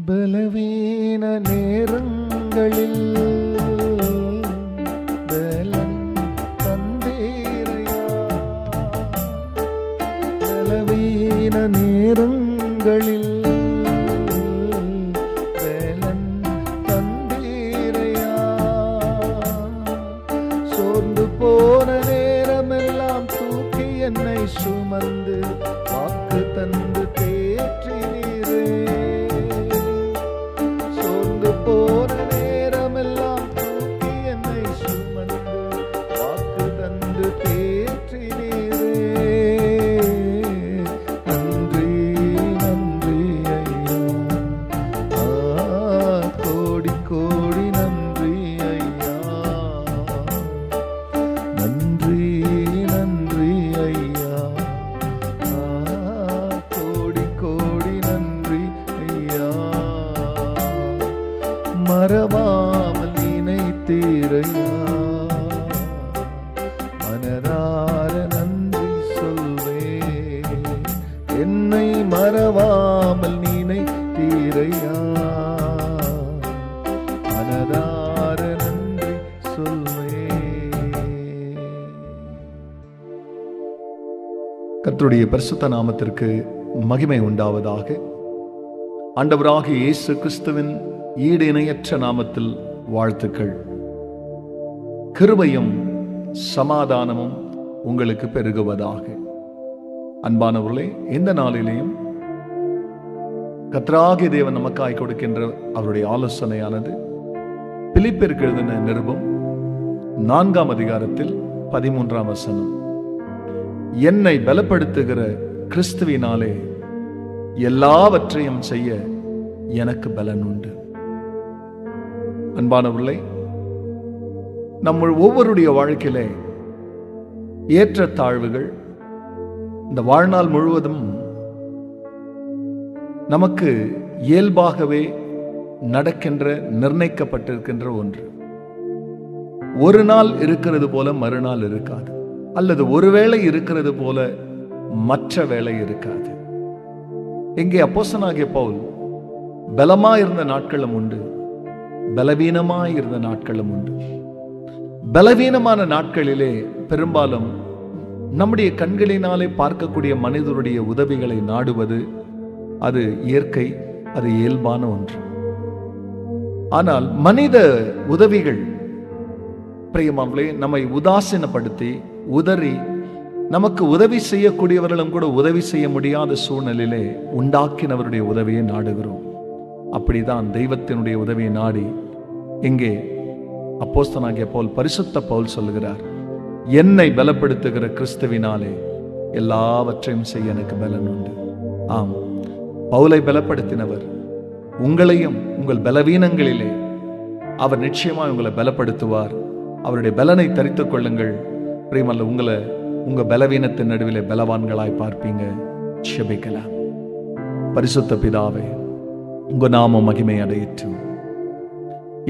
பலவீன நேரங்களில் பலன் தந்தீரையா. பலவீன நேரங்களில் பலன் தந்தீரையா. சோர்ந்து போன நேரமெல்லாம் தூக்கி என்னை சுமந்து வாக்கு தந்து தேற்றினீரே. சோர்ந்து போன நேரமெல்லாம் தூக்கி என்னை சுமந்து வாக்கு தந்து தேற்றினீரே. நன்றி நன்றி ஐயா, கோடி கோடி நன்றி ஐயா. நன்றி நன்றி ஐயா, கோடி கோடி நன்றி ஐயா. மறவாமல் நினைத்தீரையா, மனதார நன்றி சொல்வேன். என்னை மறவாமல் நினைத்தீரையா, மனதார நன்றி சொல்வேன். கர்த்தருடைய பரிசுத்த நாமத்திற்கு மகிமை உண்டாவதாக. ஆண்டவராகிய இயேசு கிறிஸ்துவின் ஈடு இணையற்ற நாமத்தில் வாழ்த்துக்கள். கிருபையும் சமாதானமும் உங்களுக்கு பெருகுவதாக. அன்பானவர்களே, இந்த நாளிலேயும் கர்த்தராகிய தேவன் நமக்காய் கொடுக்கின்ற அவருடைய ஆலோசனையானது பிலிப்பியருக்கு எழுதின நிருபம் 4ஆம் அதிகாரத்தில் 13ஆம் வசனம். என்னை பலப்படுத்துகிற கிறிஸ்துவினாலே எல்லாவற்றையும் செய்ய எனக்கு பலன் உண்டு. அன்பானவர்களே, நம்ம ஒவ்வொருடைய வாழ்க்கையிலே ஏற்ற தாழ்வுகள் இந்த வாழ்நாள் முழுவதும் நமக்கு இயல்பாகவே நடக்கின்ற நிர்ணயிக்கப்பட்டிருக்கின்ற ஒன்று. ஒரு நாள் இருக்கிறது போல மறுநாள் இருக்காது, அல்லது ஒருவேளை இருக்கிறது போல மற்ற வேளை இருக்காது. இங்கே அப்போஸ்தலனாகிய பவுல் பலமாயிருந்த நாட்களும் உண்டு, பலவீனமாயிருந்த நாட்களும் உண்டு. பலவீனமான நாட்களிலே பெரும்பாலும் நம்முடைய கண்களினாலே பார்க்கக்கூடிய மனிதருடைய உதவிகளை நாடுவது அது இயற்கை, அது இயல்பான ஒன்று. ஆனால் மனித உதவிகள் பிரியமானவர்களே நம்மை உதாசீனப்படுத்தி உதறி நமக்கு உதவி செய்யக்கூடியவர்களும் கூட உதவி செய்ய முடியாத சூழ்நிலையிலே உண்டாக்கினவருடைய உதவியை நாடுகிறோம். அப்படிதான் தெய்வத்தினுடைய உதவியை நாடி இங்கே அப்போஸ்தலனாகிய பவுல், பரிசுத்த பவுல் சொல்லுகிறார், என்னை பலப்படுத்துகிற கிறிஸ்துவினாலே எல்லாவற்றையும் செய்ய எனக்கு பலன் உண்டு. ஆம், பவுலை பலப்படுத்தினவர் உங்களையும் உங்கள் பலவீனங்களிலே அவர் நிச்சயமாக உங்களை பலப்படுத்துவார். அவருடைய பலனை தரித்துக் கொள்ளுங்கள். பிரியமல்ல, உங்களை உங்க பலவீனத்தின் நடுவிலே பலவான்களாய் பார்ப்பீங்க. ஜெபிக்கலாம். பரிசுத்த பிதாவே, உங்க நாமம் மகிமை அடையட்டும்.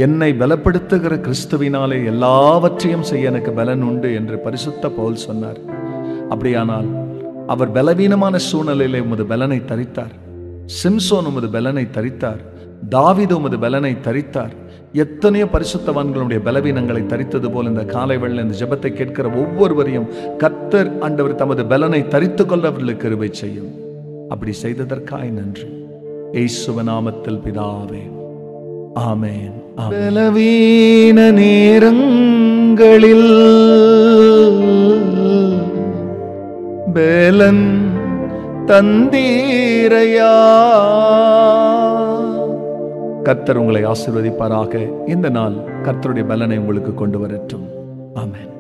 என்னை பலப்படுத்துகிற கிறிஸ்துவினாலே எல்லாவற்றையும் செய்ய எனக்கு பலன் உண்டு என்று பரிசுத்த பவுல் சொன்னார். அப்படியானால் அவர் பலவீனமான சூழ்நிலையிலே உமது பலனை தரித்தார். சிம்சோன் உமது பலனை தரித்தார். தாவீது உமது பலனை தரித்தார். எத்தனையோ பரிசுத்தவான்களுடைய பலவீனங்களை தரித்தது போல் இந்த காலை வேளையில் இந்த ஜெபத்தை கேட்கிற ஒவ்வொருவரையும் கர்த்தர் ஆண்டவர் தமது பலனை தரித்துக் கொள்ள அவர்களுக்கு கிருபை செய்யும். அப்படி செய்ததற்காய் நன்றி. இயேசுவின் நாமத்தில் பிதாவே, ஆமென். பலவீன நேரங்களில் பலன் தந்தீரையா. கர்த்தர் உங்களை ஆசீர்வதிப்பாராக. இந்த நாள் கர்த்தருடைய பலனை உங்களுக்கு கொண்டு வரட்டும். ஆமென்.